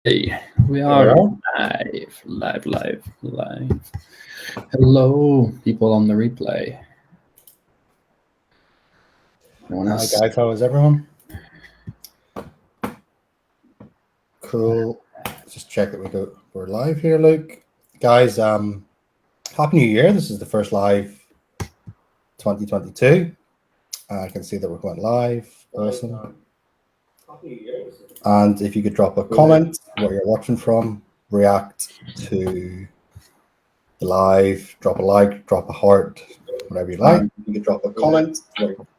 Hey, we are live. Hello, people on the replay. Hi guys, how is everyone? Cool. Let's just check that we're live here, Luke. Guys, Happy New Year. This is the first live 2022. I can see that we're going live. Awesome. And if you could drop a comment where you're watching from, react to the live, drop a like, drop a heart, whatever you like. You could drop a comment,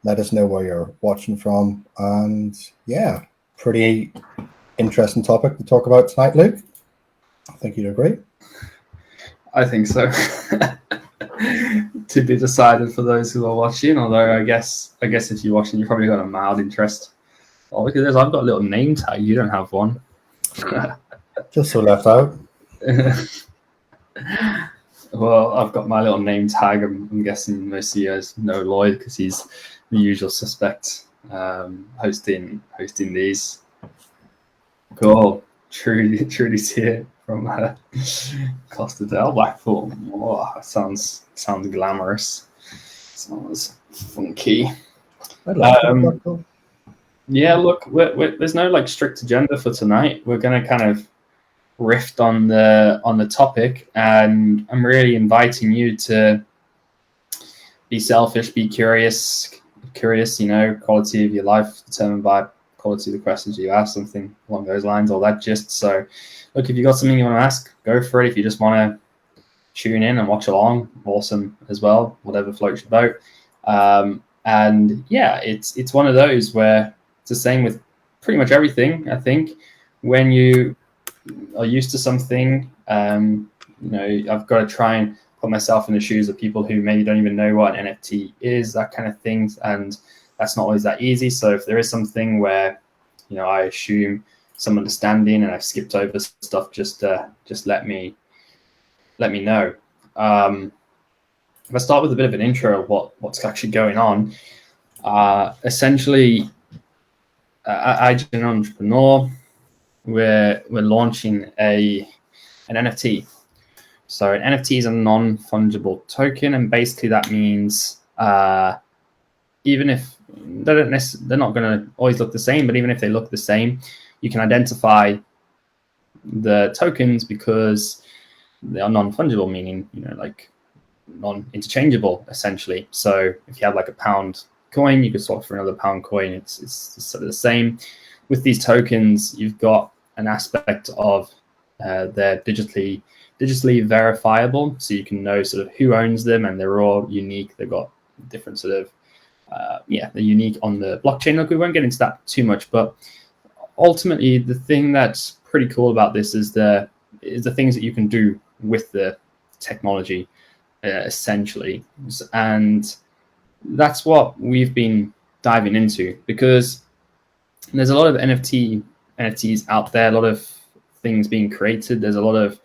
let us know where you're watching from. And yeah, pretty interesting topic to talk about tonight, Luke. I think you'd agree. I think so. To be decided for those who are watching, although I guess if you're watching, you've probably got a mild interest. Oh, look at this. I've got a little name tag. You don't have one. Just so left out. Well, I've got my little name tag. I'm guessing most of you guys know Lloyd because he's the usual suspect hosting these. Cool. Trudy's here from Costa del Blackpool. Oh, sounds glamorous. Sounds funky. Yeah, look, there's no like strict agenda for tonight. We're gonna kind of riff on the topic, and I'm really inviting you to be selfish, be curious. You know, quality of your life determined by quality of the questions you ask, something along those lines, all that gist. So, look, if you got something you want to ask, go for it. If you just want to tune in and watch along, awesome as well. Whatever floats your boat. And yeah, it's one of those where it's the same with pretty much everything. I think when you are used to something, you know, I've got to try and put myself in the shoes of people who maybe don't even know what an NFT is, that kind of thing, and that's not always that easy. So if there is something where, you know, I assume some understanding and I've skipped over stuff, just let me know. If I start with a bit of an intro of what's actually going on, essentially, iGen Entrepreneur, we're launching an NFT. So an NFT is a non-fungible token, and basically that means even if they're not going to always look the same, but even if they look the same, you can identify the tokens because they are non-fungible, meaning, you know, like non-interchangeable essentially. So if you have like a pound coin, you could swap for another pound coin. It's sort of the same. With these tokens, you've got an aspect of they're digitally verifiable, so you can know sort of who owns them, and they're all unique. They've got different sort of they're unique on the blockchain. Look, we won't get into that too much, but ultimately the thing that's pretty cool about this is the things that you can do with the technology, essentially, and that's what we've been diving into, because there's a lot of NFTs out there, a lot of things being created. There's a lot of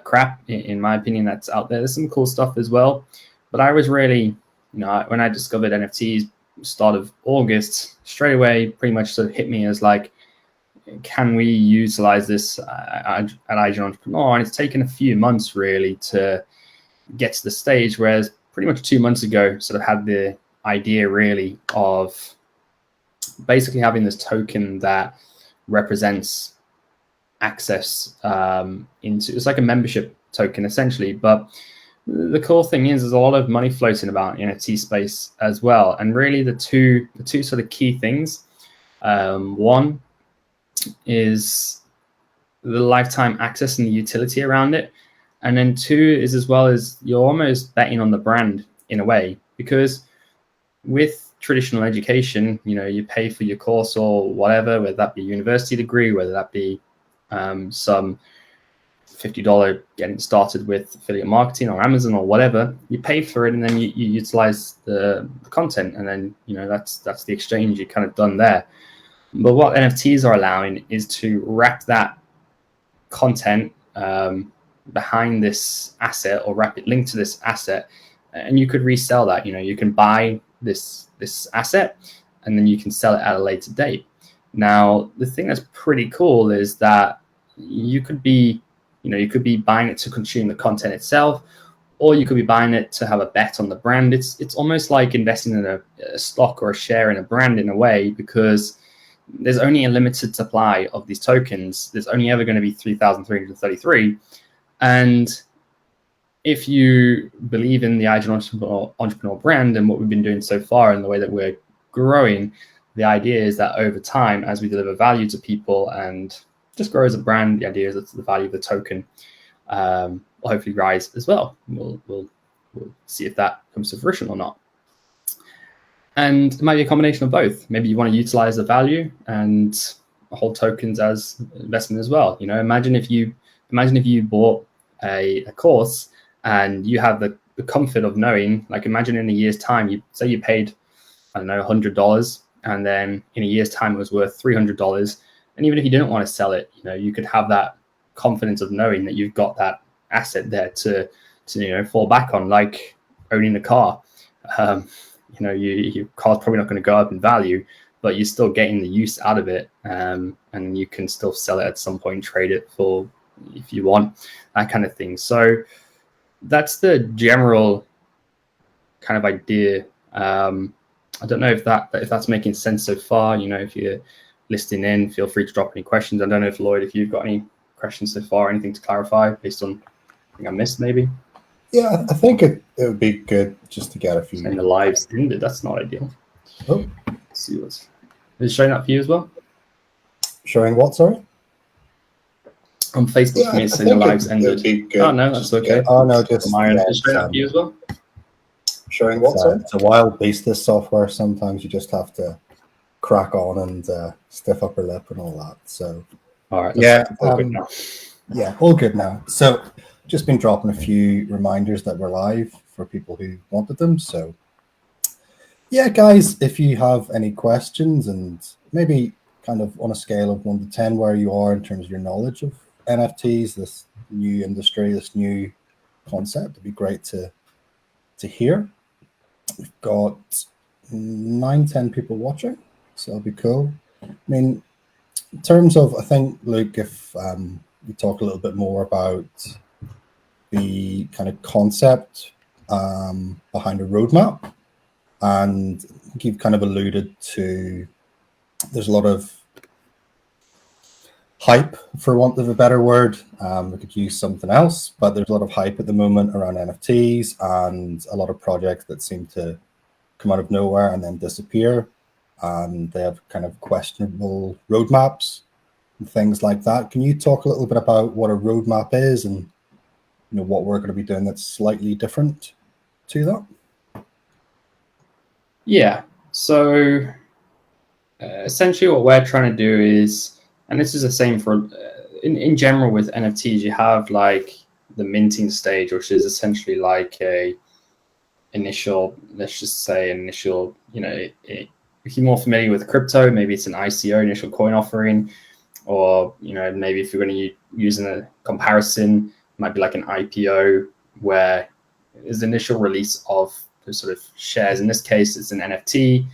crap, in my opinion, that's out there. There's some cool stuff as well, but I was really, you know, when I discovered NFTs start of August, straight away pretty much sort of hit me as like, can we utilize this at iGen Entrepreneur? And it's taken a few months really to get to the stage, whereas pretty much 2 months ago sort of had the idea really of basically having this token that represents access into, it's like a membership token essentially. But the cool thing is there's a lot of money floating about in NFT space as well, and really the two sort of key things, one is the lifetime access and the utility around it, and then two is, as well as, you're almost betting on the brand in a way, because with traditional education, you know, you pay for your course or whatever, whether that be a university degree, whether that be some $50 getting started with affiliate marketing or Amazon or whatever, you pay for it and then you utilize the content, and then, you know, that's the exchange. You're kind of done there. But what NFTs are allowing is to wrap that content behind this asset, or wrap it linked to this asset, and you could resell that. You know, you can buy this asset and then you can sell it at a later date. Now, the thing that's pretty cool is that you could be, you could be buying it to consume the content itself, or you could be buying it to have a bet on the brand. It's almost like investing in a stock or a share in a brand in a way, because there's only a limited supply of these tokens. There's only ever going to be 3,333. And if you believe in the iGen entrepreneur brand and what we've been doing so far and the way that we're growing, the idea is that over time, as we deliver value to people and just grow as a brand, the idea is that the value of the token will hopefully rise as well. We'll see if that comes to fruition or not. And it might be a combination of both. Maybe you want to utilize the value and hold tokens as investment as well. Imagine if you bought a course and you have the comfort of knowing, like, imagine in a year's time, you paid, I don't know, $100, and then in a year's time it was worth $300. And even if you didn't want to sell it, you could have that confidence of knowing that you've got that asset there to fall back on, like owning a car. Your car's probably not going to go up in value, but you're still getting the use out of it, and you can still sell it at some point, trade it for if you want, that kind of thing. So that's the general kind of idea. I don't know if that's making sense so far. If you're listening in, feel free to drop any questions. I don't know if Lloyd, if you've got any questions so far, anything to clarify based on anything I missed, maybe. Yeah, I think it would be good just to get a few. And the lives ended. That's not ideal. Oh, let's see what's. Is it showing that for you as well? Showing what? Sorry. On Facebook, for me, it's saying the lives ended. Oh no, that's okay. Oh no, just showing that for you as well. Showing what? It's a wild beast, this software. Sometimes you just have to crack on and stiff upper lip and all that. So, all right. Yeah, all good now. Yeah, all good now. So, just been dropping a few reminders that we're live for people who wanted them. So, yeah, guys, if you have any questions and maybe kind of on a scale of 1 to 10 where you are in terms of your knowledge of NFTs, this new industry, this new concept, it'd be great to hear. We've got 9-10 people watching, so that'll be cool. I mean, in terms of, I think, Luke, if you talk a little bit more about the kind of concept behind a roadmap, and I think you've kind of alluded to there's a lot of hype, for want of a better word. We could use something else, but there's a lot of hype at the moment around NFTs and a lot of projects that seem to come out of nowhere and then disappear, and they have kind of questionable roadmaps and things like that. Can you talk a little bit about what a roadmap is and what we're going to be doing that's slightly different to that? Yeah. So essentially what we're trying to do is, and this is the same for in general with NFTs, you have like the minting stage, which is essentially like a initial, let's just say initial, if you're more familiar with crypto, maybe it's an ICO, initial coin offering, or maybe if you're going to use a comparison, it might be like an IPO, where it's the initial release of the sort of shares. In this case, it's an NFT,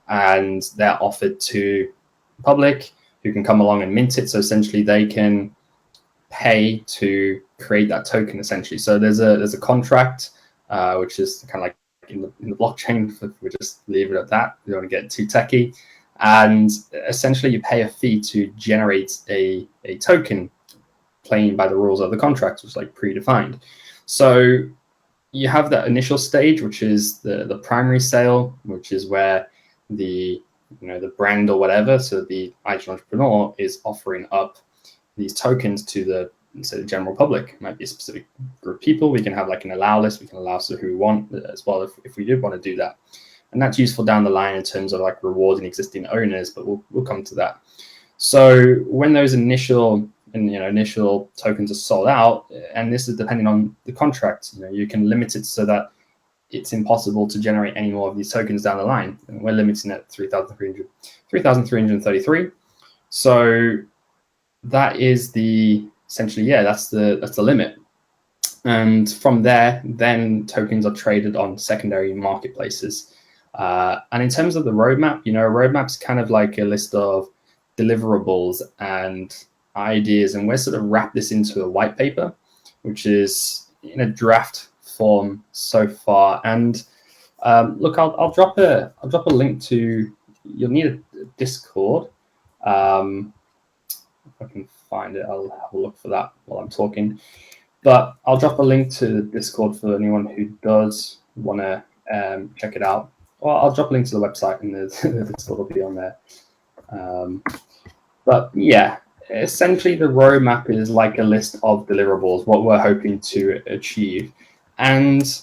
and they're offered to the public, who can come along and mint it. So essentially they can pay to create that token, essentially. So there's a contract, which is kind of like in the blockchain. We just leave it at that. We don't want to get too techie. And essentially you pay a fee to generate a token playing by the rules of the contract, which is like predefined. So you have that initial stage, which is the primary sale, which is where the brand or whatever, so the iGen entrepreneur is offering up these tokens to the general public. It might be a specific group of people. We can have like an allow list. We can allow so who we want as well if we did want to do that. And that's useful down the line in terms of like rewarding existing owners, but we'll come to that. So when those initial tokens are sold out, and this is depending on the contract, you can limit it so that it's impossible to generate any more of these tokens down the line. And we're limiting it at 3,333. So that is that's the limit. And from there, then tokens are traded on secondary marketplaces. And in terms of the roadmap, a roadmap's kind of like a list of deliverables and ideas, and we're sort of wrap this into a white paper, which is in a draft form so far. And look, I'll drop a link to. You'll need a Discord. If I can find it, I'll have a look for that while I'm talking. But I'll drop a link to the Discord for anyone who does want to check it out. Well, I'll drop a link to the website, and the Discord will be on there. But yeah, essentially the roadmap is like a list of deliverables, what we're hoping to achieve. And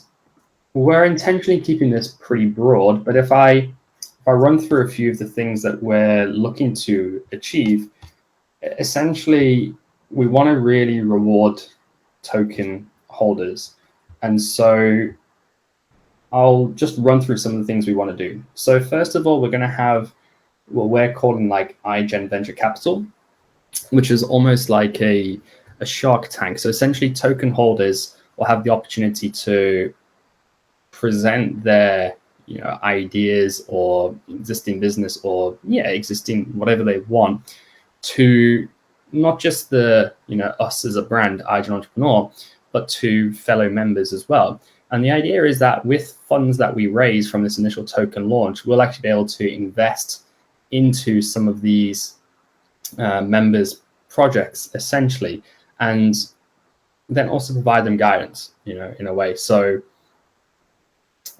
we're intentionally keeping this pretty broad, but if I run through a few of the things that we're looking to achieve, essentially we want to really reward token holders. And so I'll just run through some of the things we want to do. So first of all, we're going to have what we're calling like iGen Venture Capital, which is almost like a shark tank. So essentially token holders will have the opportunity to present their ideas or existing business or existing whatever they want to not just the us as a brand, iGen Entrepreneur, but to fellow members as well. And the idea is that with funds that we raise from this initial token launch, we'll actually be able to invest into some of these members' projects essentially, and then also provide them guidance, in a way. So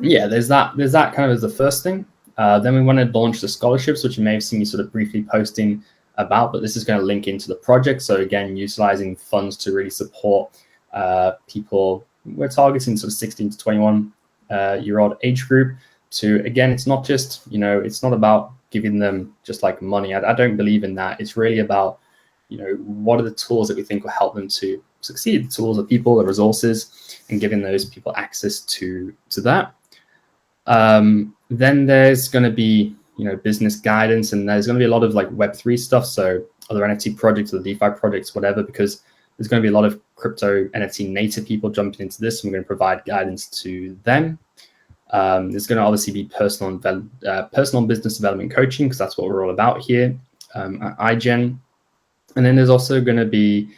yeah, there's that kind of as the first thing. Then we want to launch the scholarships, which you may have seen me sort of briefly posting about, but this is going to link into the project. So again, utilizing funds to really support people. We're targeting sort of 16 to 21 year old age group to, again, it's not just, it's not about giving them just like money. I don't believe in that. It's really about, what are the tools that we think will help them to succeed, the tools, the people, the resources, and giving those people access to that. Then there's going to be, business guidance, and there's going to be a lot of like Web3 stuff. So other NFT projects or DeFi projects, whatever, because there's going to be a lot of crypto NFT native people jumping into this, and we're going to provide guidance to them. There's going to obviously be personal business development coaching, because that's what we're all about here at iGen. And then there's also going to be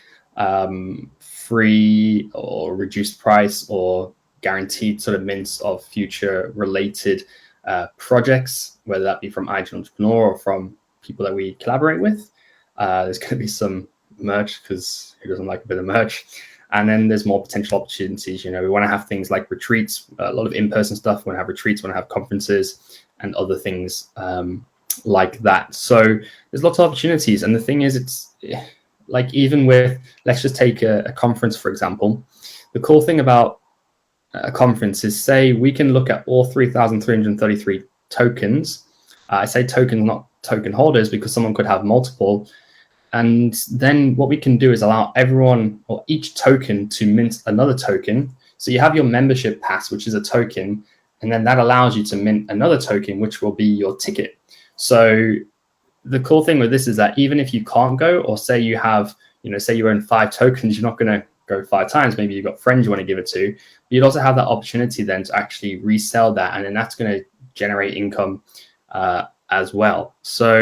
free or reduced price or guaranteed sort of mints of future related projects, whether that be from iGen Entrepreneur or from people that we collaborate with. There's going to be some merch, because who doesn't like a bit of merch? And then there's more potential opportunities. We want to have things like retreats, a lot of in-person stuff. We want to have retreats, we want to have conferences and other things like that. So there's lots of opportunities. And the thing is, it's like, even with, let's just take a conference, for example. The cool thing about a conference is, say, we can look at all 3,333 tokens. I say tokens, not token holders, because someone could have multiple. And then what we can do is allow everyone or each token to mint another token. So you have your membership pass, which is a token, and then that allows you to mint another token, which will be your ticket. So the cool thing with this is that even if you can't go, or say you have, say you own 5 tokens, you're not going to go 5 times. Maybe you've got friends you want to give it to. But you'd also have that opportunity then to actually resell that, and then that's going to generate income as well. So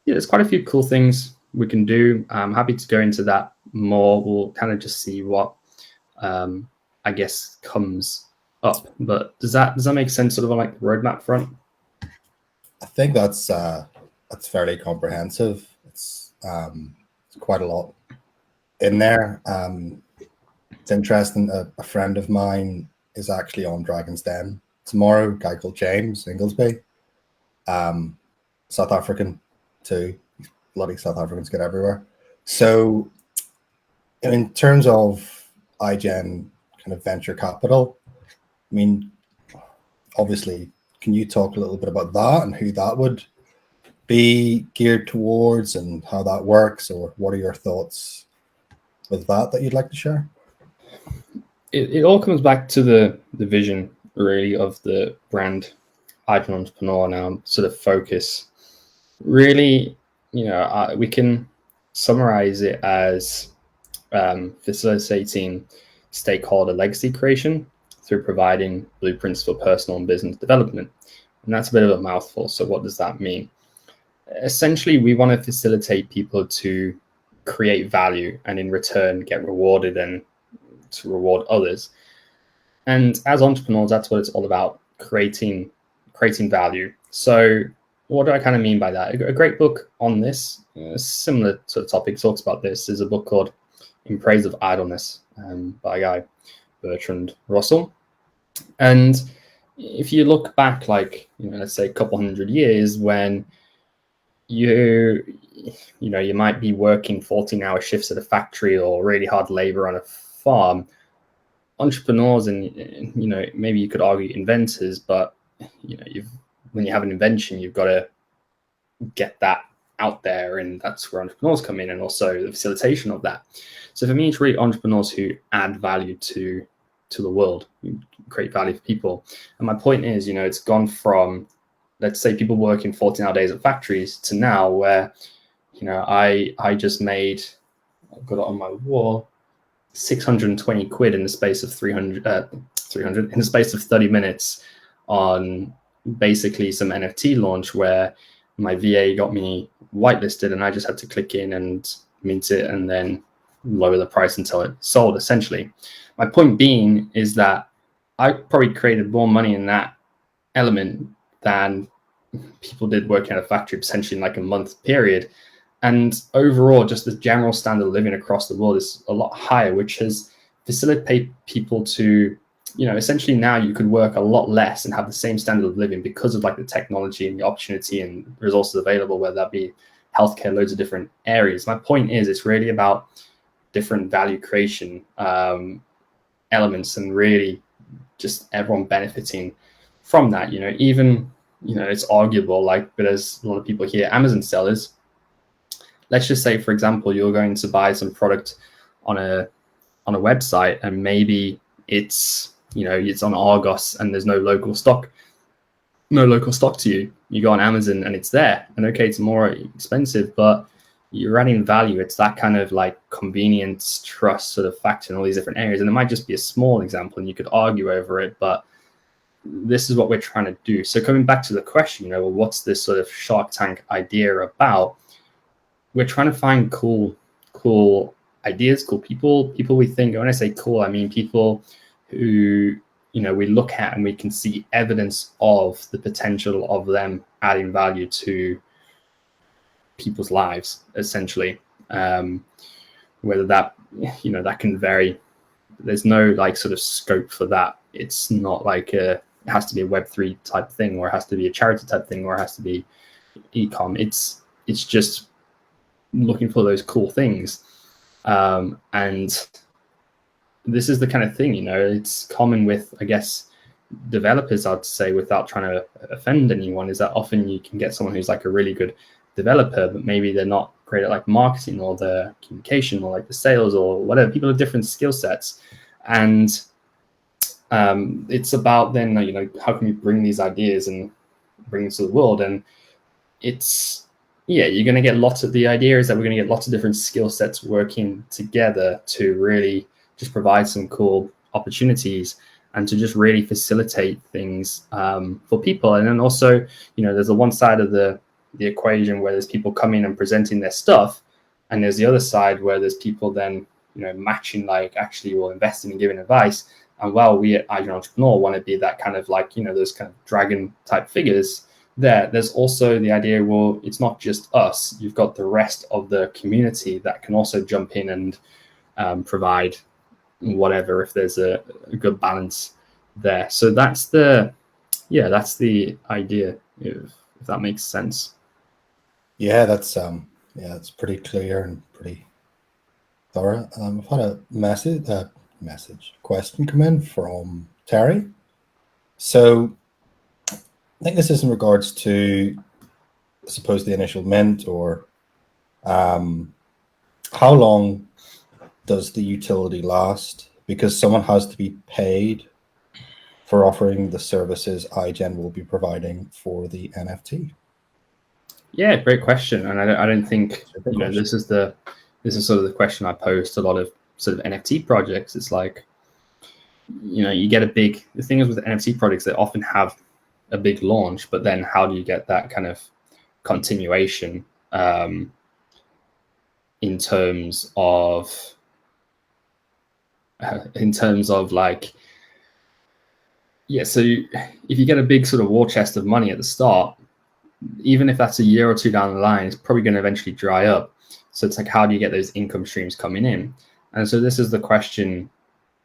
yeah, there's quite a few cool things we can do. I'm happy to go into that more. We'll kind of just see what I guess comes up. But does that make sense, sort of on like the roadmap front? I think that's fairly comprehensive. It's quite a lot in there. It's interesting. A friend of mine is actually on Dragon's Den tomorrow. A guy called James Inglesby, South African too. Bloody South Africans get everywhere. So in terms of iGen kind of venture capital, I mean, obviously, can you talk a little bit about that and who that would be geared towards and how that works, or what are your thoughts with that you'd like to share? It all comes back to the vision, really, of the brand iGen Entrepreneur now, sort of focus. Really, we can summarize it as facilitating stakeholder legacy creation through providing blueprints for personal and business development. And that's a bit of a mouthful. So what does that mean? Essentially, we want to facilitate people to create value and in return get rewarded and to reward others. And as entrepreneurs, that's what it's all about, creating value. So what do I kind of mean by that? A great book on this, similar sort of topic, talks about this, is a book called In Praise of Idleness by a guy, Bertrand Russell. And if you look back, like, let's say a couple hundred years, when you might be working 14-hour shifts at a factory or really hard labor on a farm, entrepreneurs and maybe you could argue inventors, but when you have an invention, you've got to get that out there, and that's where entrepreneurs come in, and also the facilitation of that. So for me, it's really entrepreneurs who add value to the world, create value for people. And my point is, it's gone from, let's say, people working 14-hour days at factories to now where I just made, I've got it on my wall, 620 quid in the space of 300 in the space of 30 minutes on basically some NFT launch where my VA got me whitelisted and I just had to click in and mint it and then lower the price until it sold, essentially. My point being is that I probably created more money in that element than people did working at a factory, essentially in like a month period. And overall, just the general standard of living across the world is a lot higher, which has facilitated people to, essentially now you could work a lot less and have the same standard of living because of like the technology and the opportunity and resources available, whether that be healthcare, loads of different areas. My point is, it's really about different value creation elements and really just everyone benefiting from that. Even, it's arguable, like, but as a lot of people here, Amazon sellers, let's just say, for example, you're going to buy some product on a website and maybe it's, it's on Argos and there's no local stock to you. You go on Amazon and it's there. And okay, it's more expensive, but you're adding value. It's that kind of like convenience, trust sort of factor in all these different areas. And it might just be a small example and you could argue over it, but this is what we're trying to do. So coming back to the question, well, what's this sort of Shark Tank idea about? We're trying to find cool ideas, cool people we think, when I say cool, I mean people who, we look at and we can see evidence of the potential of them adding value to people's lives, essentially. Whether that, that can vary. There's no like sort of scope for that. It's not like it has to be a Web3 type thing, or it has to be a charity type thing, or it has to be e-com. It's just looking for those cool things. And this is the kind of thing, it's common with, I guess, developers, I'd say, without trying to offend anyone, is that often you can get someone who's like a really good developer, but maybe they're not great at like marketing or the communication or like the sales or whatever. People have different skill sets. And it's about then, how can we bring these ideas and bring them to the world? And it's, you're going to get lots of, the idea is that we're going to get lots of different skill sets working together to really just provide some cool opportunities and to just really facilitate things for people. And then also, there's the one side of the equation where there's people coming and presenting their stuff, and there's the other side where there's people then, matching, like, actually, well, investing and giving advice. And while we at iGen Entrepreneur want to be that kind of like, those kind of dragon type figures, there's also the idea, well, it's not just us. You've got the rest of the community that can also jump in and provide whatever, if there's a good balance there. So that's the idea, if that makes sense. Yeah, that's pretty clear and pretty thorough. I've had a question come in from Terry. So I think this is in regards to, I suppose, the initial mint, or how long does the utility last? Because someone has to be paid for offering the services iGen will be providing for the NFT. Yeah, great question. And I don't think, this is sort of the question I pose to a lot of sort of NFT projects. It's like, you get the thing is with NFT projects, they often have a big launch, but then how do you get that kind of continuation? in terms of like, yeah, so if you get a big sort of war chest of money at the start, even if that's a year or two down the line, it's probably going to eventually dry up. So it's like, how do you get those income streams coming in? And so this is the question.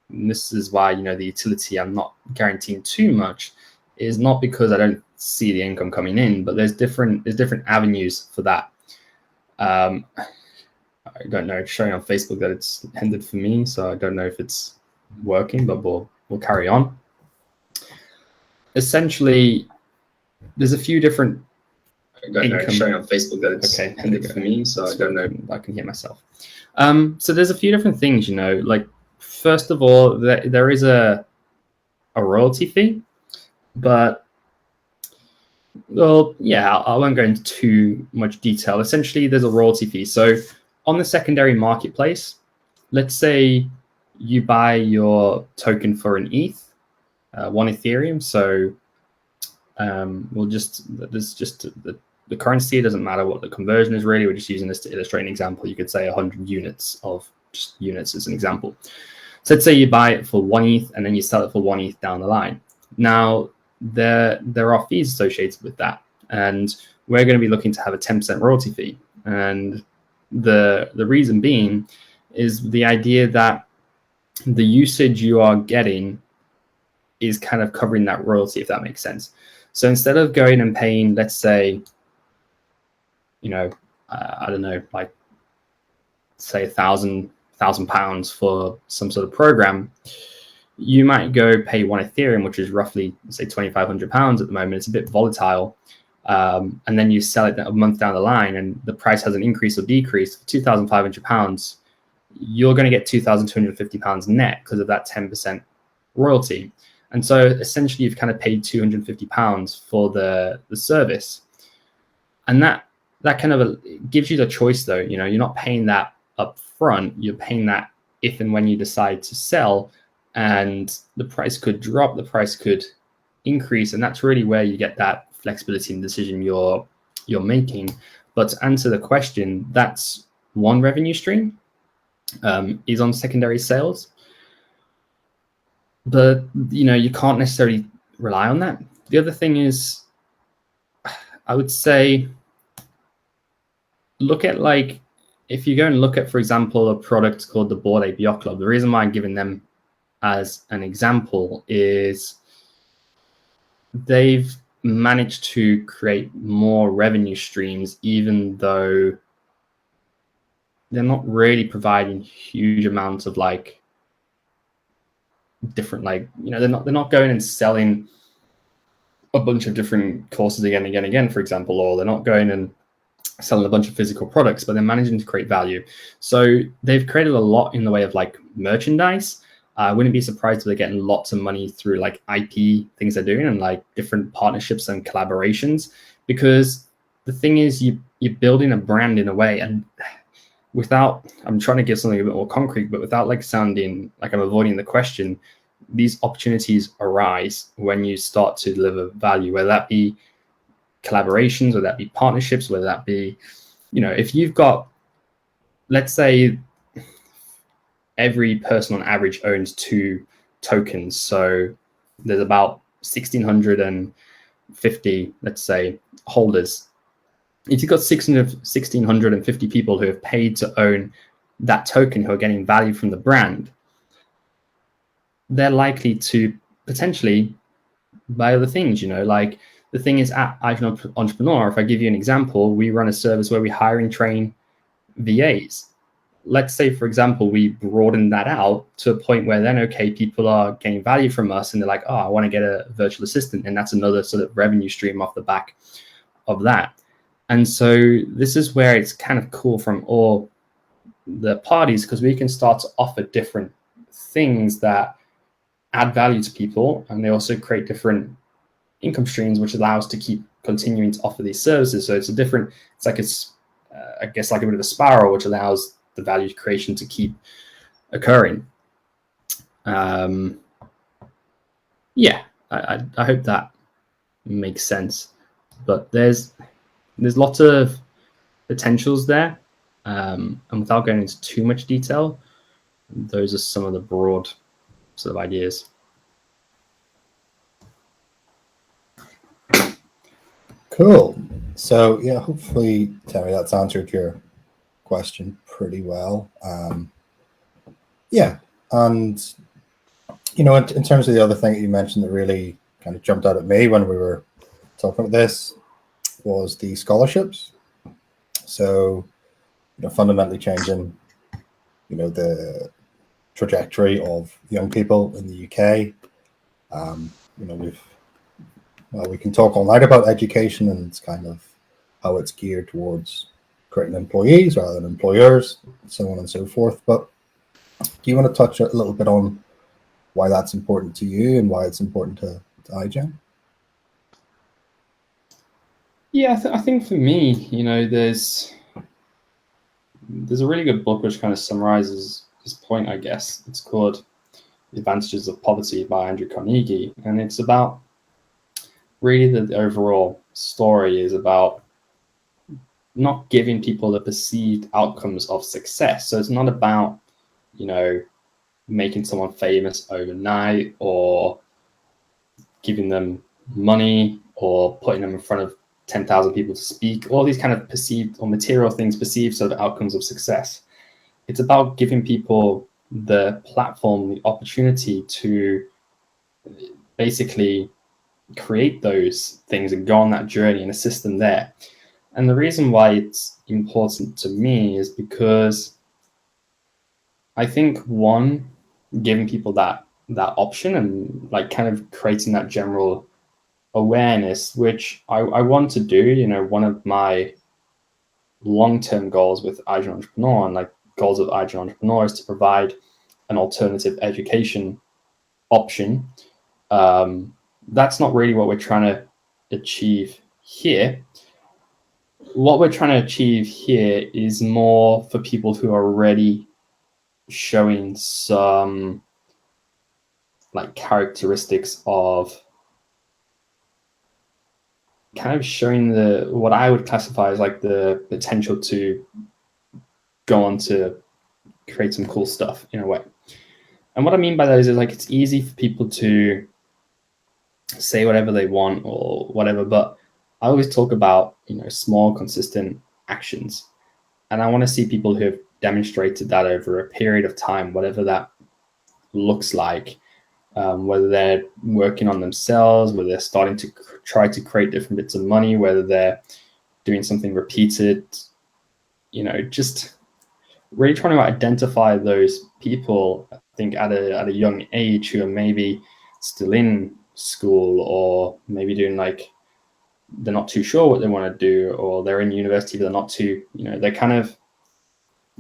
And this is why, you know, the utility I'm not guaranteeing too much is not because I don't see the income coming in, but there's different avenues for that. I don't know, it's showing on Facebook that it's ended for me, so I don't know if it's working, but we'll carry on. Essentially, there's a few different It's showing on Facebook that it's ended for me, so I don't know. I can hear myself. So there's a few different things, you know, like, first of all, there is a royalty fee, but, well, yeah, I won't go into too much detail. Essentially, there's a royalty fee. So on the secondary marketplace, let's say you buy your token for an ETH, 1 Ethereum. So the currency, it doesn't matter what the conversion is really. We're just using this to illustrate an example. You could say 100 units of just units as an example. So let's say you buy it for 1 ETH and then you sell it for 1 ETH down the line. Now, there are fees associated with that. And we're going to be looking to have a 10% royalty fee. And the reason being is the idea that the usage you are getting is kind of covering that royalty, if that makes sense. So instead of going and paying, let's say, you know, I don't know, like, say £1,000 for some sort of program, you might go pay 1 Ethereum, which is roughly, say, £2,500 at the moment. It's a bit volatile. And then you sell it a month down the line and the price hasn't increased or decreased. For £2,500, you're going to get £2,250 net because of that 10% royalty. And so essentially you've kind of paid £250 for the service. And that kind of gives you the choice, though. You know, you're not paying that up front. You're paying that if and when you decide to sell, and the price could drop, the price could increase. And that's really where you get that flexibility in the decision you're making. But to answer the question, that's one revenue stream, is on secondary sales. But, you know, you can't necessarily rely on that. The other thing is, I would say, look at, like, if you go and look at, for example, a product called the Bored Ape Yacht Club, the reason why I'm giving them as an example is they've managed to create more revenue streams, even though they're not really providing huge amounts of, like, different, like, you know, they're not going and selling a bunch of different courses again, for example, or they're not going and selling a bunch of physical products, but they're managing to create value. So they've created a lot in the way of, like, merchandise. I wouldn't be surprised if they're getting lots of money through, like, IP things they're doing and, like, different partnerships and collaborations, because the thing is, you're building a brand in a way, and without, I'm trying to give something a bit more concrete, but without, like, sounding like I'm avoiding the question, these opportunities arise when you start to deliver value, whether that be collaborations, whether that be partnerships, whether that be, you know, if you've got, let's say, every person on average owns 2 tokens. So there's about 1,650, let's say, holders. If you've got 1,650 people who have paid to own that token, who are getting value from the brand, they're likely to potentially buy other things, you know, like, the thing is, at iGen Entrepreneur, if I give you an example, we run a service where we hire and train VAs. Let's say, for example, we broaden that out to a point where then, okay, people are getting value from us and they're like, oh, I want to get a virtual assistant. And that's another sort of revenue stream off the back of that. And so this is where it's kind of cool from all the parties, because we can start to offer different things that add value to people. And they also create different income streams, which allows to keep continuing to offer these services. So it's like I guess, like a bit of a spiral, which allows the value creation to keep occurring. Yeah, I hope that makes sense. But there's lots of potentials there. And without going into too much detail, those are some of the broad sort of ideas. Cool. So yeah, hopefully, Terry, that's answered your question pretty well. Yeah, and in terms of the other thing that you mentioned that really kind of jumped out at me when we were talking about this was the scholarships. So, fundamentally changing, the trajectory of young people in the UK. We can talk all night about education and it's kind of how it's geared towards creating employees rather than employers, so on and so forth. But do you want to touch a little bit on why that's important to you and why it's important to iGen? Yeah, I think for me, there's a really good book which kind of summarizes this point, I guess. It's called The Advantages of Poverty by Andrew Carnegie. And it's about really the overall story is about not giving people the perceived outcomes of success. So it's not about, making someone famous overnight or giving them money or putting them in front of 10,000 people to speak, all these kind of perceived or material things, perceived sort of outcomes of success. It's about giving people the platform, the opportunity to basically create those things and go on that journey and assist them there. And the reason why it's important to me is because I think, one, giving people that option and like kind of creating that general awareness, which I want to do. One of my long-term goals with iGen Entrepreneur and like goals of iGen Entrepreneur is to provide an alternative education option. That's not really what we're trying to achieve here. What we're trying to achieve here is more for people who are already showing some like characteristics of kind of showing what I would classify as like the potential to go on to create some cool stuff in a way. And what I mean by that is like it's easy for people to say whatever they want or whatever, but I always talk about small, consistent actions, and I want to see people who have demonstrated that over a period of time, whatever that looks like. Whether they're working on themselves, whether they're starting to try to create different bits of money, whether they're doing something repeated, just really trying to identify those people, I think, at a young age who are maybe still in school or maybe doing like, they're not too sure what they want to do, or they're in university, but they're not too, they're kind of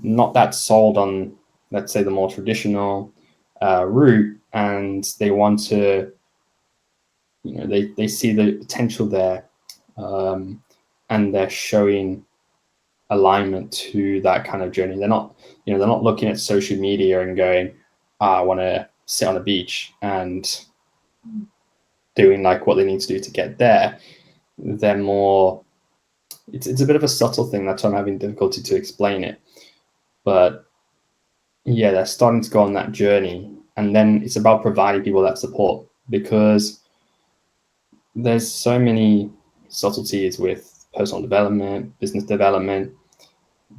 not that sold on, let's say, the more traditional route, and they want to, they see the potential there, and they're showing alignment to that kind of journey. They're not looking at social media and going, I want to sit on a beach and doing like what they need to do to get there. They're more, it's a bit of a subtle thing. That's why I'm having difficulty to explain it. But yeah, they're starting to go on that journey. And then it's about providing people that support, because there's so many subtleties with personal development, business development,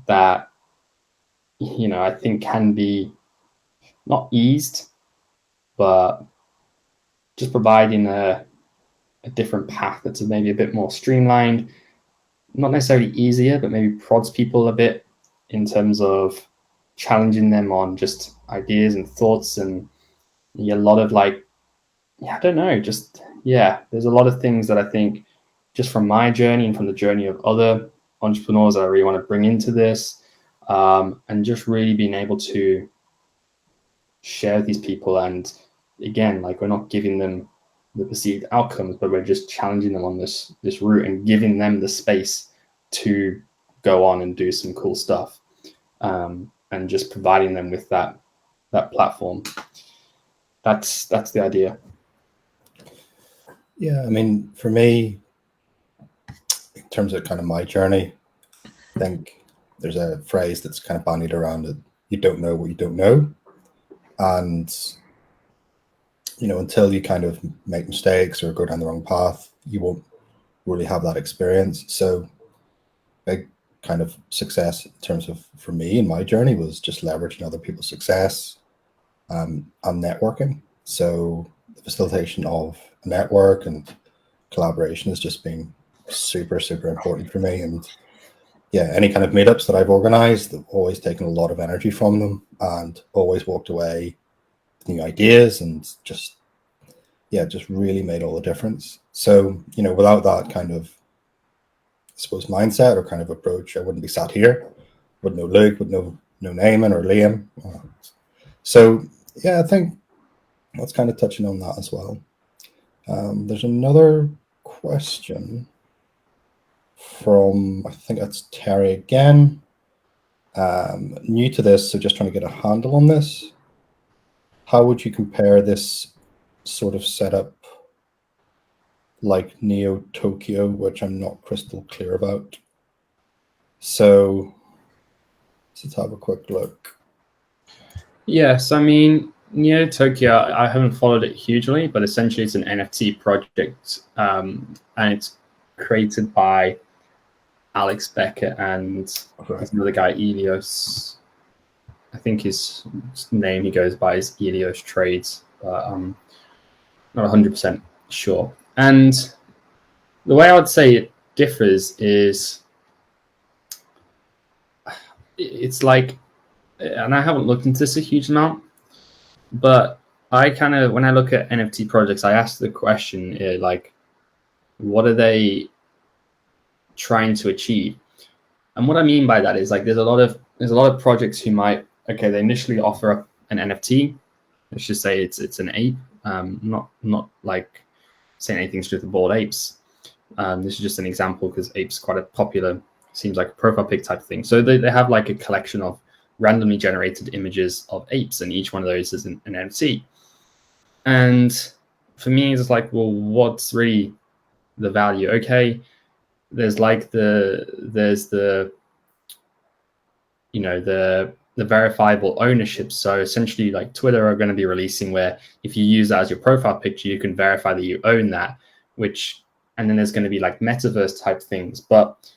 that, I think can be not eased, but just providing a different path that's maybe a bit more streamlined, not necessarily easier, but maybe prods people a bit in terms of challenging them on just ideas and thoughts. And a lot of like, I don't know, there's a lot of things that I think just from my journey and from the journey of other entrepreneurs that I really want to bring into this, and just really being able to share with these people. And again, like, we're not giving them the perceived outcomes, but we're just challenging them on this route and giving them the space to go on and do some cool stuff, and just providing them with that platform. That's the idea. Yeah, I mean, for me, in terms of kind of my journey, I think there's a phrase that's kind of bandied around that you don't know what you don't know. And, until you kind of make mistakes or go down the wrong path, you won't really have that experience. So big kind of success in terms of, for me in my journey, was just leveraging other people's success and networking. So the facilitation of a network and collaboration has just been super, super important for me. And yeah, any kind of meetups that I've organized, I've always taken a lot of energy from them and always walked away with new ideas, and just really made all the difference. So, without that kind of, I suppose, mindset or kind of approach, I wouldn't be sat here with no Luke, with no Naaman or Liam. So yeah, I think that's kind of touching on that as well. There's another question from, I think that's Terry again. New to this, so just trying to get a handle on this. How would you compare this sort of setup like Neo Tokyo, which I'm not crystal clear about? So let's have a quick look. Yes, I mean, Neo Tokyo, I haven't followed it hugely, but essentially it's an NFT project, and it's created by Alex Becker and there's another guy, Elios. I think his name he goes by is Elios Trades, but I'm not 100% sure. And the way I would say it differs is it's like, and I haven't looked into this a huge amount, but I kind of, when I look at NFT projects, I ask the question, like, what are they trying to achieve? And what I mean by that is, like, there's a lot of projects who might, okay, they initially offer up an NFT. Let's just say it's an ape, not like saying anything to do with the Bored Apes. This is just an example because apes quite a popular, seems like a profile pic type thing. So they have like a collection of randomly generated images of apes, and each one of those is an NFT. And for me, it's like, well, what's really the value? Okay, there's like the verifiable ownership. So essentially, like Twitter are going to be releasing where if you use that as your profile picture, you can verify that you own that, and then there's going to be like metaverse type things. But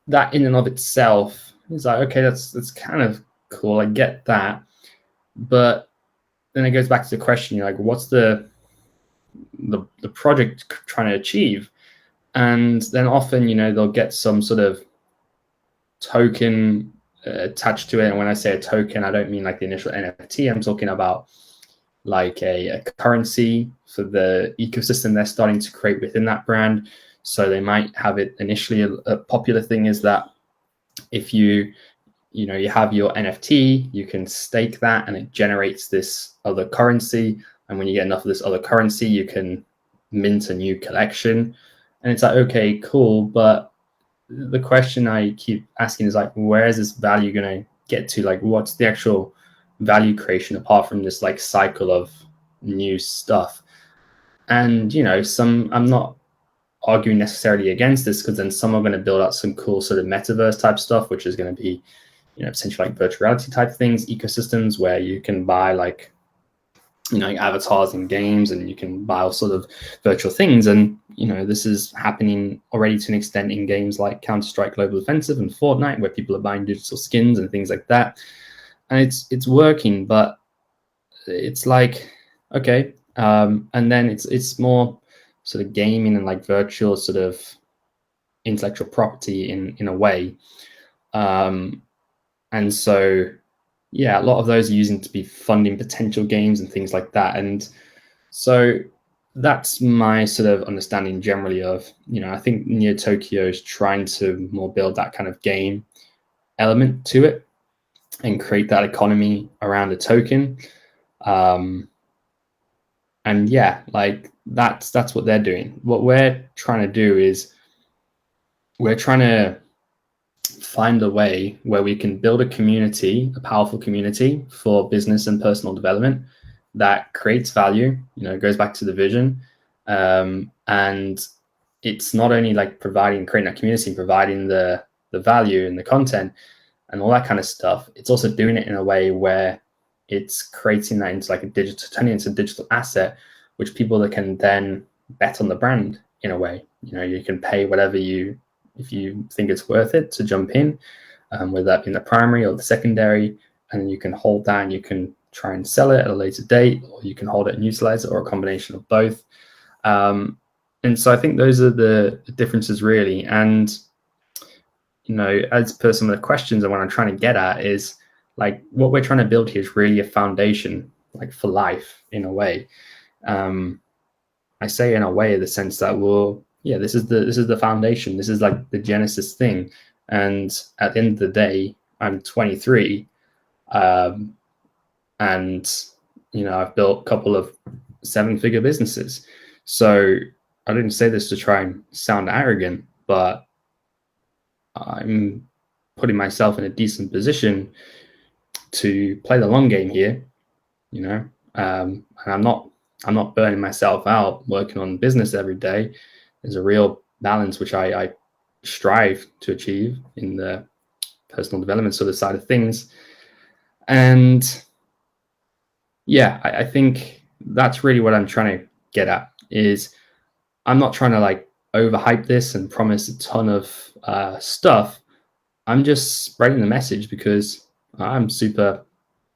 that in and of itself is like, okay, that's kind of cool. I get that. But then it goes back to the question, you're like, what's the project trying to achieve? And then often, they'll get some sort of token attached to it. And when I say a token, I don't mean like the initial NFT. I'm talking about like a currency for the ecosystem they're starting to create within that brand. So they might have it initially, a popular thing is that if you have your NFT, you can stake that and it generates this other currency. And when you get enough of this other currency, you can mint a new collection. And it's like, okay, cool. But the question I keep asking is like, where is this value going to get to? Like, what's the actual value creation apart from this like cycle of new stuff? And, I'm not arguing necessarily against this, because then some are going to build out some cool sort of metaverse type stuff, which is going to be, essentially like virtual reality type things, ecosystems where you can buy like, avatars in games, and you can buy all sort of virtual things. And, this is happening already to an extent in games like Counter-Strike Global Offensive and Fortnite, where people are buying digital skins and things like that. And it's working, but it's like, okay. And then it's more sort of gaming and like virtual sort of intellectual property in a way. And so, yeah, a lot of those are using to be funding potential games and things like that. And so that's my sort of understanding generally of, I think Neo Tokyo is trying to more build that kind of game element to it and create that economy around a token. And yeah, like that's what they're doing. What we're trying to do is we're trying to find a way where we can build a community, a powerful community for business and personal development that creates value. It goes back to the vision. And it's not only like creating a community, providing the the value and the content and all that kind of stuff, it's also doing it in a way where it's creating that into like turning into a digital asset, which people that can then bet on the brand in a way. You can pay whatever if you think it's worth it to jump in, whether that be in the primary or the secondary, and you can hold that and you can try and sell it at a later date, or you can hold it and utilize it, or a combination of both. And so I think those are the differences really. And, as per some of the questions and what I'm trying to get at is like what we're trying to build here is really a foundation, like for life in a way. I say in a way, in the sense that this is the foundation. This is like the genesis thing. And at the end of the day, I'm 23, and I've built a couple of 7-figure businesses. So I didn't say this to try and sound arrogant, but I'm putting myself in a decent position to play the long game here, and I'm not burning myself out working on business every day. There's a real balance which I strive to achieve in the personal development sort of side of things. And yeah, I think that's really what I'm trying to get at, is I'm not trying to like overhype this and promise a ton of stuff. I'm just spreading the message because I'm super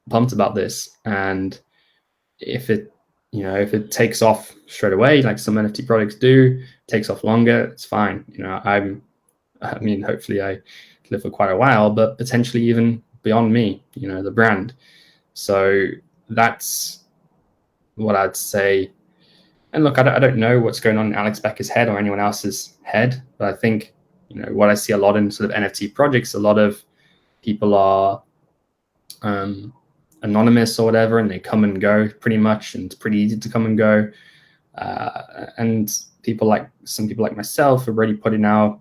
pumped about this. And if it takes off straight away, like some NFT products do, takes off longer, it's fine. Hopefully I live for quite a while, but potentially even beyond me, the brand. So that's what I'd say. And look, I don't know what's going on in Alex Becker's head or anyone else's head, but I think, what I see a lot in sort of NFT projects, a lot of people are anonymous or whatever, and they come and go pretty much, and it's pretty easy to come and go. And some people like myself are really putting our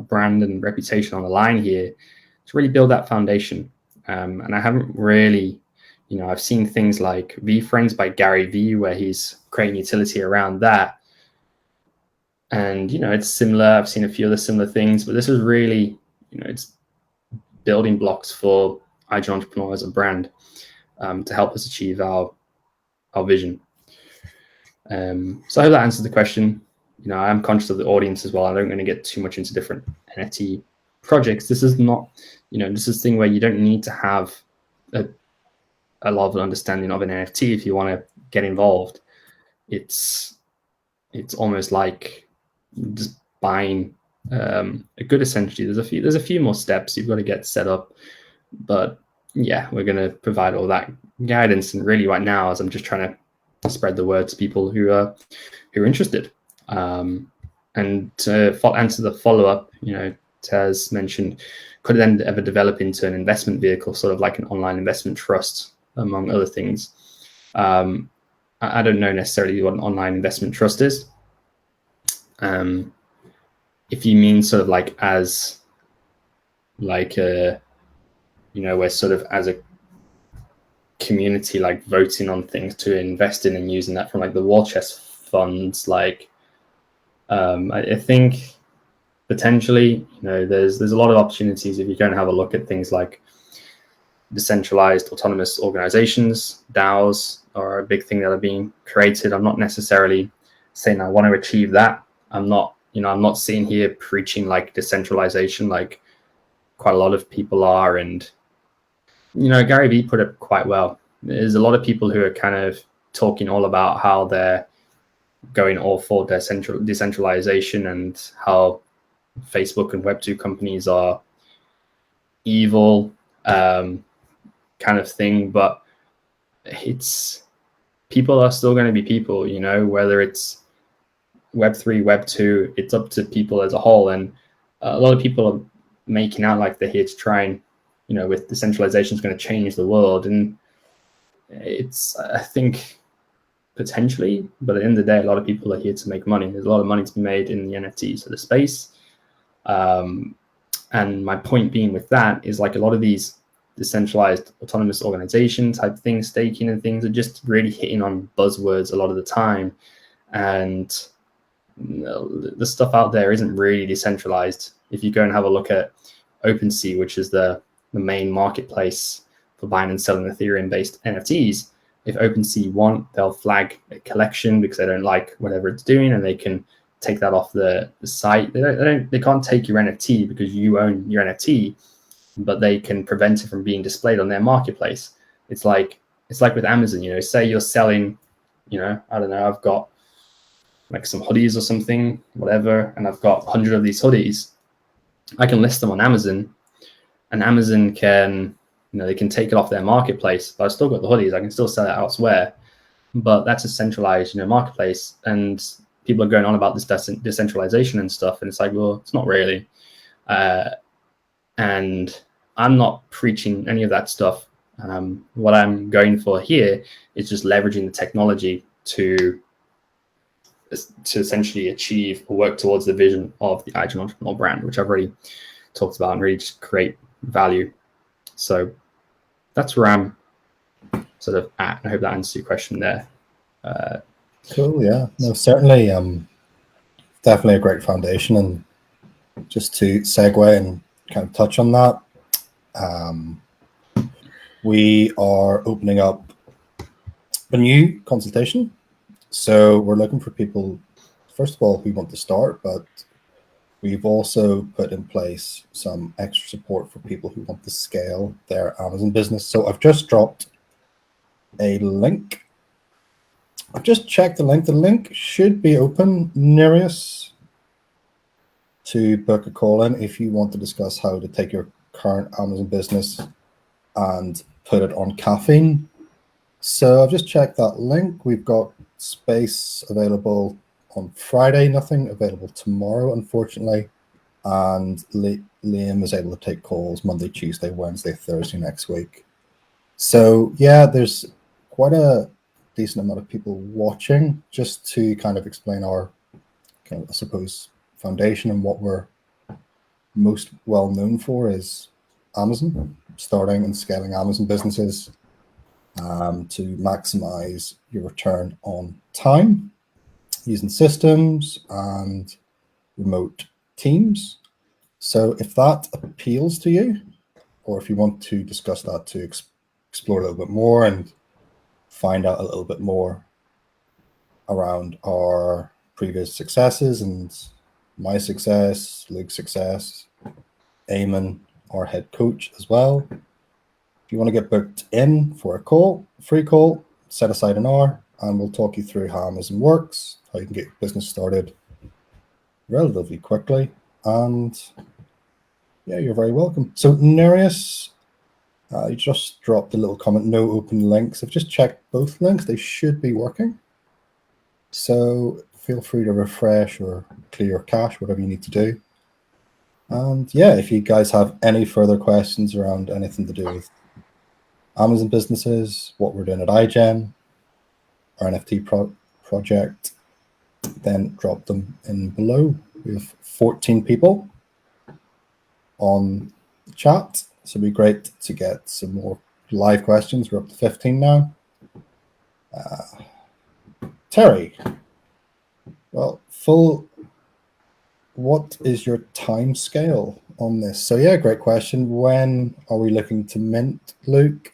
brand and reputation on the line here to really build that foundation. And I haven't really, I've seen things like VeeFriends by Gary Vee, where he's creating utility around that. And, it's similar. I've seen a few other similar things, but this is really, it's building blocks for iGen Entrepreneur as a brand, to help us achieve our vision. So I hope that answers the question. I'm conscious of the audience as well. I don't want to get too much into different NFT projects. This is not, this is a thing where you don't need to have a lot of understanding of an NFT if you want to get involved. It's almost like just buying a good. Essentially, there's a few more steps you've got to get set up, but yeah, we're going to provide all that guidance. And really, right now, as I'm just trying to spread the word to people who are interested. And to answer the follow-up, Taz mentioned, could it then ever develop into an investment vehicle, sort of like an online investment trust, among other things? I don't know necessarily what an online investment trust is. If you mean sort of like as like a, we're sort of as a community, like voting on things to invest in and using that from like the war chest funds, like I think potentially, there's a lot of opportunities if you go and have a look at things like decentralized autonomous organizations. DAOs are a big thing that are being created. I'm not necessarily saying I want to achieve that. I'm not sitting here preaching like decentralization like quite a lot of people are. And Gary Vee put it quite well. There's a lot of people who are kind of talking all about how they're going all for decentralization and how Facebook and Web2 companies are evil, kind of thing. But people are still going to be people, whether it's Web3, Web2, it's up to people as a whole. And a lot of people are making out like they're here to try and, with decentralization is going to change the world. And I think potentially, but at the end of the day, a lot of people are here to make money. There's a lot of money to be made in the NFTs of the space. And my point being with that is like a lot of these decentralized autonomous organization type things, staking and things, are just really hitting on buzzwords a lot of the time. And the stuff out there isn't really decentralized if you go and have a look at OpenSea, which is the main marketplace for buying and selling Ethereum-based NFTs, if OpenSea want, they'll flag a collection because they don't like whatever it's doing, and they can take that off the site. They can't take your NFT because you own your NFT, but they can prevent it from being displayed on their marketplace. It's like with Amazon, you know, say you're selling, you know, I don't know, I've got like some hoodies or something, whatever, and I've got 100 of these hoodies. I can list them on Amazon, and Amazon can, you know, they can take it off their marketplace, but I've still got the hoodies. I can still sell it elsewhere, but that's a centralized, you know, marketplace. And people are going on about this decentralization and stuff, and it's like, well, it's not really. And I'm not preaching any of that stuff. What I'm going for here is just leveraging the technology to essentially achieve or work towards the vision of the iGen Entrepreneur brand, which I've already talked about, and really just create value. So that's where I'm sort of at. I hope that answers your question there. Cool. Yeah. No, certainly. Definitely a great foundation. And just to segue and kind of touch on that, we are opening up a new consultation. So we're looking for people, first of all, who want to start, but we've also put in place some extra support for people who want to scale their Amazon business. So I've just dropped a link. I've just checked the link. The link should be open, Nereus, to book a call in if you want to discuss how to take your current Amazon business and put it on caffeine. So I've just checked that link. We've got space available on Friday, nothing available tomorrow, unfortunately. And Liam is able to take calls Monday, Tuesday, Wednesday, Thursday next week. So yeah, there's quite a decent amount of people watching. Just to kind of explain our, kind of, I suppose, foundation and what we're most well known for is Amazon, starting and scaling Amazon businesses to maximize your return on time using systems and remote teams. So if that appeals to you, or if you want to discuss that to explore a little bit more and find out a little bit more around our previous successes and my success, Luke's success, Eamon, our head coach as well. If you want to get booked in for a call, free call, set aside an hour, and we'll talk you through how Amazon works, how you can get your business started relatively quickly. And yeah, you're very welcome. So Nereus, you just dropped a little comment, no open links. I've just checked both links. They should be working. So feel free to refresh or clear your cache, whatever you need to do. And yeah, if you guys have any further questions around anything to do with Amazon businesses, what we're doing at iGen, our NFT project, then drop them in below. We have 14 people on the chat, so it'd be great to get some more live questions. We're up to 15 now. Terry, well, what is your time scale on this? So yeah, great question. When are we looking to mint, Luke?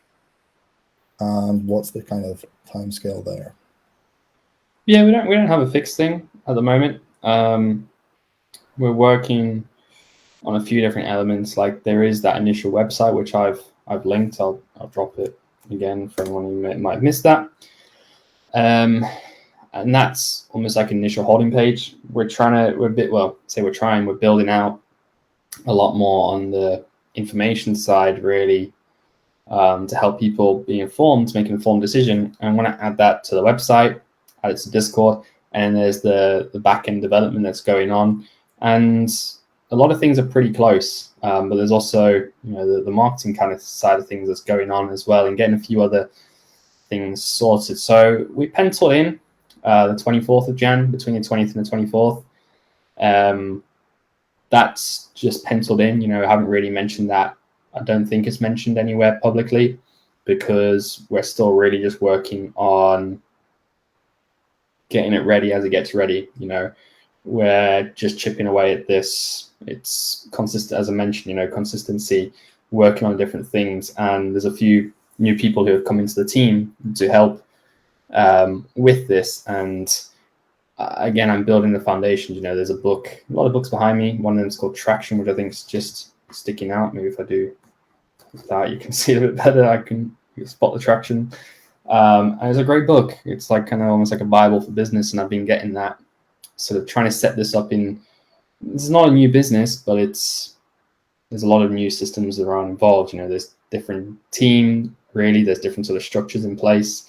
And what's the kind of time scale there? Yeah, we don't have a fixed thing at the moment. We're working on a few different elements. Like there is that initial website which I've linked. I'll drop it again for anyone who might have missed that. And that's almost like an initial holding page. We're building out a lot more on the information side, really, to help people be informed, to make an informed decision. And I want to add that to the website, add it to Discord, and there's the back-end development that's going on. And a lot of things are pretty close, but there's also the marketing kind of side of things that's going on as well, and getting a few other things sorted. So we pencil in the 24th of Jan, between the 20th and the 24th. That's just penciled in. I haven't really mentioned that. I don't think it's mentioned anywhere publicly because we're still really just working on getting it ready as it gets ready. we're just chipping away at this. It's consistent, as I mentioned, consistency, working on different things. And there's a few new people who have come into the team to help with this. And again, I'm building the foundations. There's a lot of books behind me. One of them is called Traction, which I think is just sticking out. Maybe if I do that, you can see it a bit better. I can spot the traction. And it's a great book. It's like kind of almost like a Bible for business. And I've been getting that, sort of trying to set this up it's not a new business, but there's a lot of new systems that are involved. There's different team, really. There's different sort of structures in place.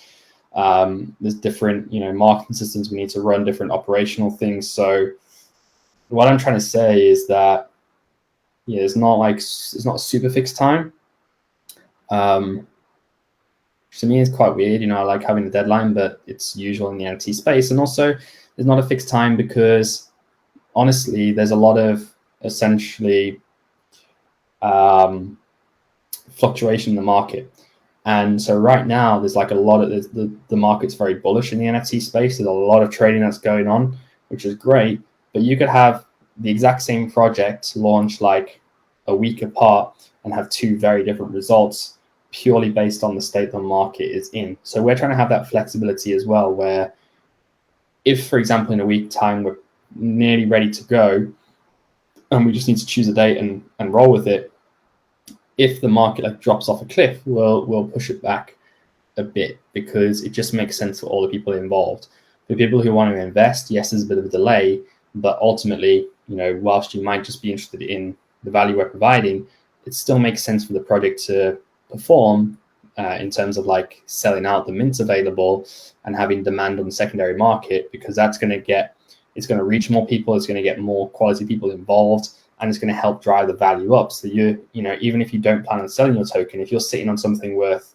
There's different, marketing systems we need to run, different operational things. So what I'm trying to say is that, it's not a super fixed time. To me, it's quite weird. I like having a deadline, but it's usual in the NFT space. And also, there's not a fixed time because, honestly, there's a lot of essentially fluctuation in the market. And so right now, there's like a lot of the market's very bullish in the NFT space. There's a lot of trading that's going on, which is great. But you could have the exact same project launch like a week apart and have two very different results, purely based on the state the market is in. So we're trying to have that flexibility as well, where if, for example, in a week's time, we're nearly ready to go and we just need to choose a date and roll with it, if the market drops off a cliff, we'll push it back a bit because it just makes sense for all the people involved. The people who want to invest, yes, there's a bit of a delay, but ultimately, whilst you might just be interested in the value we're providing, it still makes sense for the project to perform in terms of like selling out the mints available and having demand on the secondary market, because it's going to reach more people, it's going to get more quality people involved, and it's going to help drive the value up. So even if you don't plan on selling your token, if you're sitting on something worth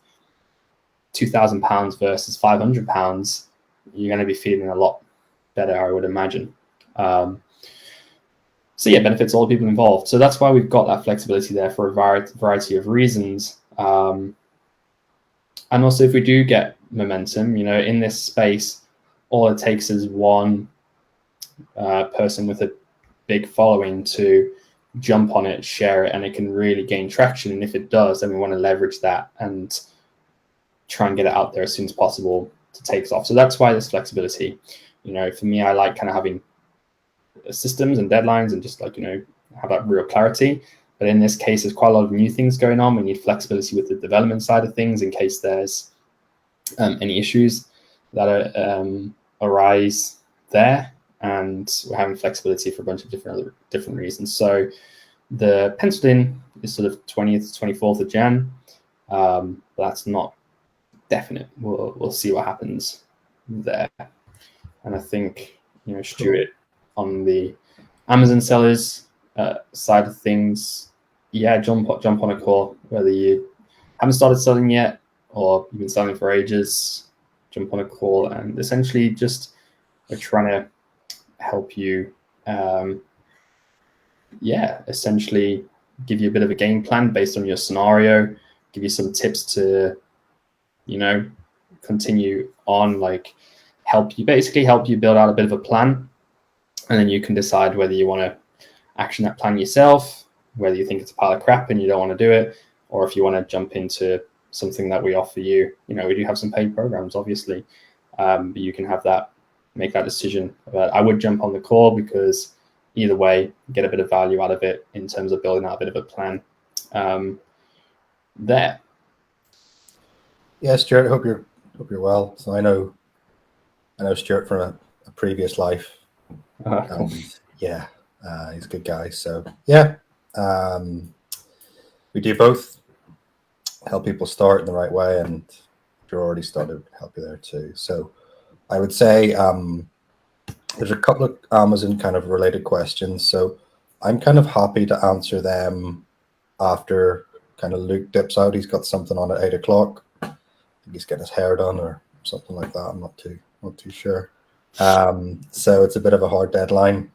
£2,000 versus £500, you're going to be feeling a lot better, I would imagine. Benefits all the people involved. So that's why we've got that flexibility there for a variety of reasons. And also, if we do get momentum, in this space, all it takes is one person with a big following to jump on it, share it, and it can really gain traction. And if it does, then we want to leverage that and try and get it out there as soon as possible to take off. So that's why there's flexibility. For me, I like kind of having systems and deadlines and just like, have that real clarity. But in this case, there's quite a lot of new things going on. We need flexibility with the development side of things in case there's any issues that arise there. And we're having flexibility for a bunch of different reasons. So the penciled in is sort of 20th, 24th of Jan. That's not definite. We'll see what happens there. And I think, Stuart, on the Amazon sellers side of things, jump on a call, whether you haven't started selling yet or you've been selling for ages. Jump on a call, and essentially just we're trying to help you essentially give you a bit of a game plan based on your scenario, give you some tips to continue on, like help you build out a bit of a plan, and then you can decide whether you want to action that plan yourself, whether you think it's a pile of crap and you don't want to do it, or if you want to jump into something that we offer you. We do have some paid programs, obviously, but you can make that decision. But I would jump on the call because either way, get a bit of value out of it in terms of building out a bit of a plan there. Yeah, Stuart, I hope you're well. So I know Stuart from a previous life. Cool. He's a good guy. So yeah, we do both help people start in the right way, and if you're already started, help you there too. So I would say there's a couple of Amazon kind of related questions. So I'm kind of happy to answer them after kind of Luke dips out. He's got something on at 8 o'clock. I think he's getting his hair done or something like that. I'm not too sure. So it's a bit of a hard deadline.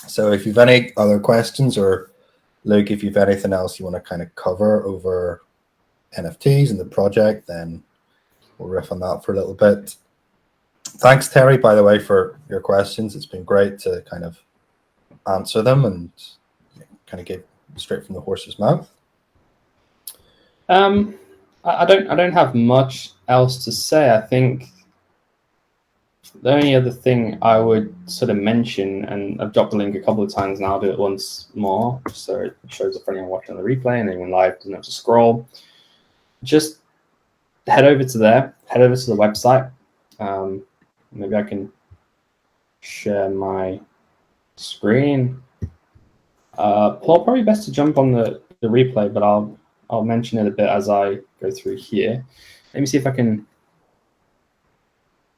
So if you've any other questions, or Luke, if you've anything else you want to kind of cover over NFTs and the project, then we'll riff on that for a little bit. Thanks, Terry, by the way, for your questions. It's been great to kind of answer them and kind of get straight from the horse's mouth. I don't have much else to say. I think the only other thing I would sort of mention, and I've dropped the link a couple of times now, I'll do it once more, so it shows up for anyone watching on the replay and anyone live doesn't have to scroll. Just head over to there, head over to the website. Maybe I can share my screen. Paul, probably best to jump on the replay, but I'll mention it a bit as I go through here. Let me see if I can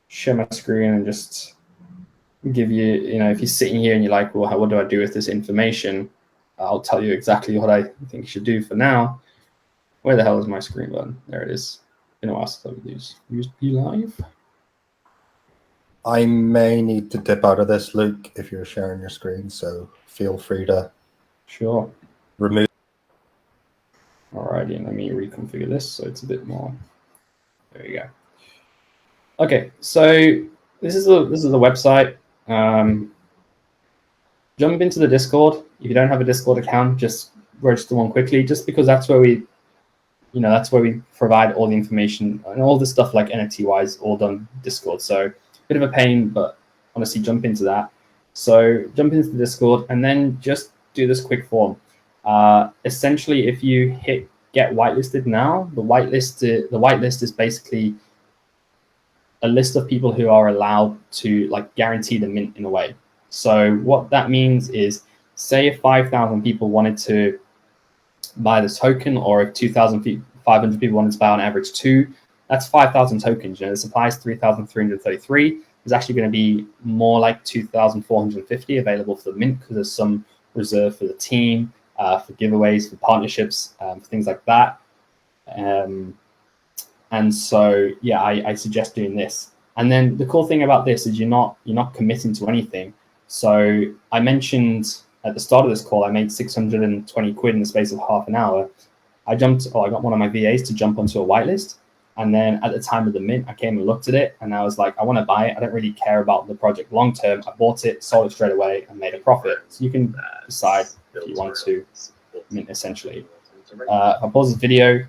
share my screen and just give you, if you're sitting here and you're like, well, what do I do with this information? I'll tell you exactly what I think you should do for now. Where the hell is my screen button? There it is. Been a while since I've used Be Live. I may need to dip out of this, Luke, if you're sharing your screen, so feel free to remove. Alrighty, let me reconfigure this so it's a bit more. There you go. Okay, so this is the website. Jump into the Discord. If you don't have a Discord account, just register one quickly, just because that's where we provide all the information and all the stuff like NFT wise, all done Discord. So bit of a pain, but honestly, jump into that. So jump into the Discord and then just do this quick form. Essentially, if you hit get whitelisted now, the whitelist is basically a list of people who are allowed to guarantee the mint in a way. So what that means is, say if 5,000 people wanted to buy this token, or if 2,500 people wanted to buy on average 2, that's 5,000 tokens. The supply is 3,333. There's actually going to be more like 2,450 available for the mint, because there's some reserved for the team, for giveaways, for partnerships, for things like that. And so, yeah, I suggest doing this. And then the cool thing about this is you're not committing to anything. So I mentioned at the start of this call, I made 620 quid in the space of half an hour. I got one of my VAs to jump onto a whitelist. And then at the time of the mint, I came and looked at it and I was like, I want to buy it. I don't really care about the project long term. I bought it, sold it straight away, and made a profit. So you can decide if you want to mint essentially. I'll pause this video.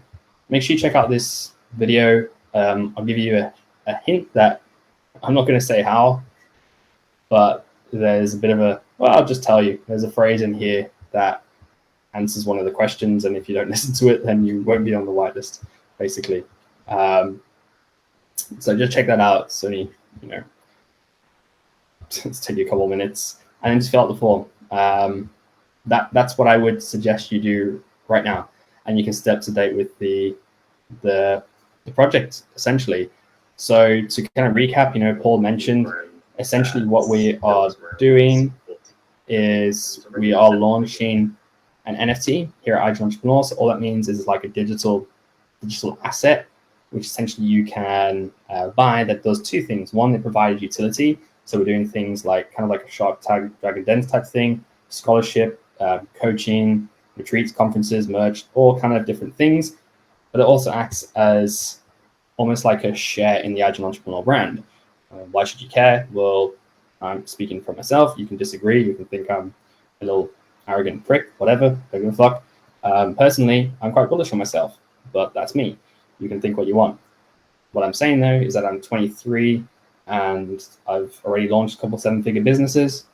Make sure you check out this video. I'll give you a hint that I'm not going to say how, but there's a bit of I'll just tell you. There's a phrase in here that answers one of the questions, and if you don't listen to it, then you won't be on the whitelist, basically. So just check that out. It's only, it's take you a couple of minutes, and then just fill out the form. That's what I would suggest you do right now, and you can stay up to date with the project essentially. So to kind of recap, Paul mentioned essentially what we are doing is we are launching an NFT here at iGen Entrepreneur. So all that means is like a digital asset, which essentially you can buy, that does two things. One, it provides utility. So we're doing things like kind of like a Shark Tag, Dragon Den type thing, scholarship, coaching, retreats, conferences, merch, all kind of different things. But it also acts as almost like a share in the iGen Entrepreneur brand. Why should you care? Well, I'm speaking for myself. You can disagree. You can think I'm a little arrogant prick, whatever. Don't give a fuck. Personally, I'm quite bullish on myself, but that's me. You can think what you want. What I'm saying though is that I'm 23 and I've already launched a couple 7-figure businesses.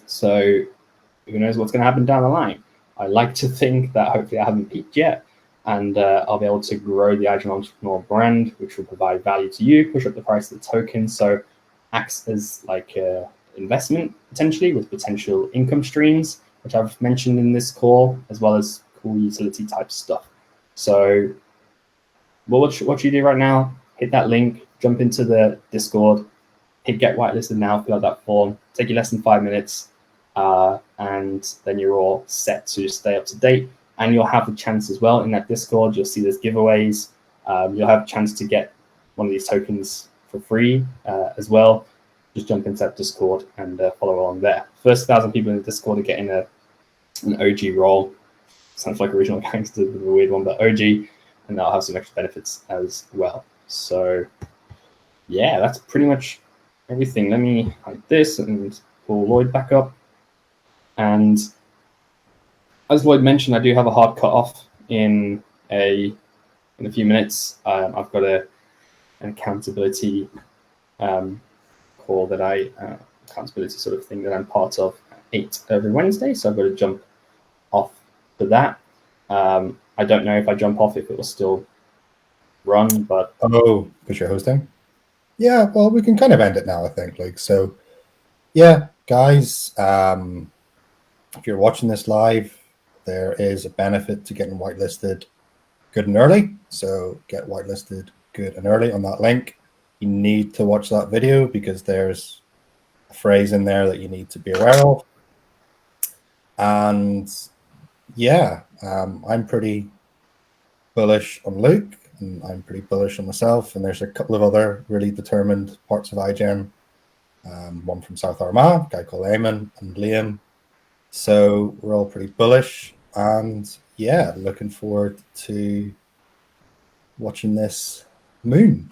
So who knows what's going to happen down the line? I like to think that hopefully I haven't peaked yet, and I'll be able to grow the iGen Entrepreneur brand, which will provide value to you, push up the price of the token, so acts as like an investment potentially with potential income streams, which I've mentioned in this call, as well as cool utility type stuff. So what you do right now, hit that link, jump into the Discord, hit get whitelisted now, fill out that form, take you less than 5 minutes, and then you're all set to stay up to date. And you'll have the chance as well in that Discord. You'll see there's giveaways. You'll have a chance to get one of these tokens for free as well. Just jump into that Discord and follow along there. First 1,000 people in the Discord are getting an OG role. Sounds like original gangster, a weird one, but OG, and they'll have some extra benefits as well. So yeah, that's pretty much everything. Let me hide this and pull Lloyd back up. And as Lloyd mentioned, I do have a hard cutoff in a few minutes. I've got an accountability call that accountability sort of thing that I'm part of at 8 every Wednesday. So I've got to jump off for that. I don't know if I jump off if it will still run, but oh, because you're hosting. Yeah, well, we can kind of end it now, I think. Like, so, yeah, guys, if you're watching this live, there is a benefit to getting whitelisted good and early. So get whitelisted good and early on that link. You need to watch that video because there's a phrase in there that you need to be aware of. And yeah, I'm pretty bullish on Luke, and I'm pretty bullish on myself. And there's a couple of other really determined parts of iGen. One from South Armagh, a guy called Eamon, and Liam. So we're all pretty bullish, and yeah, looking forward to watching this moon.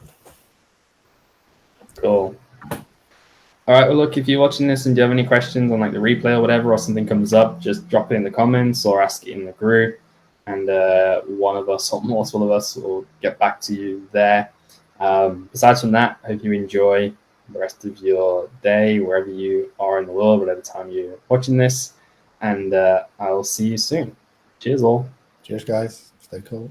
Cool. All right. Well, look, if you're watching this and do you have any questions on like the replay or whatever, or something comes up, just drop it in the comments or ask it in the group, and one of us or multiple of us will get back to you there. Besides from that, I hope you enjoy the rest of your day, wherever you are in the world, whatever time you're watching this, and I'll see you soon. Cheers, all. Cheers, guys. Stay cool.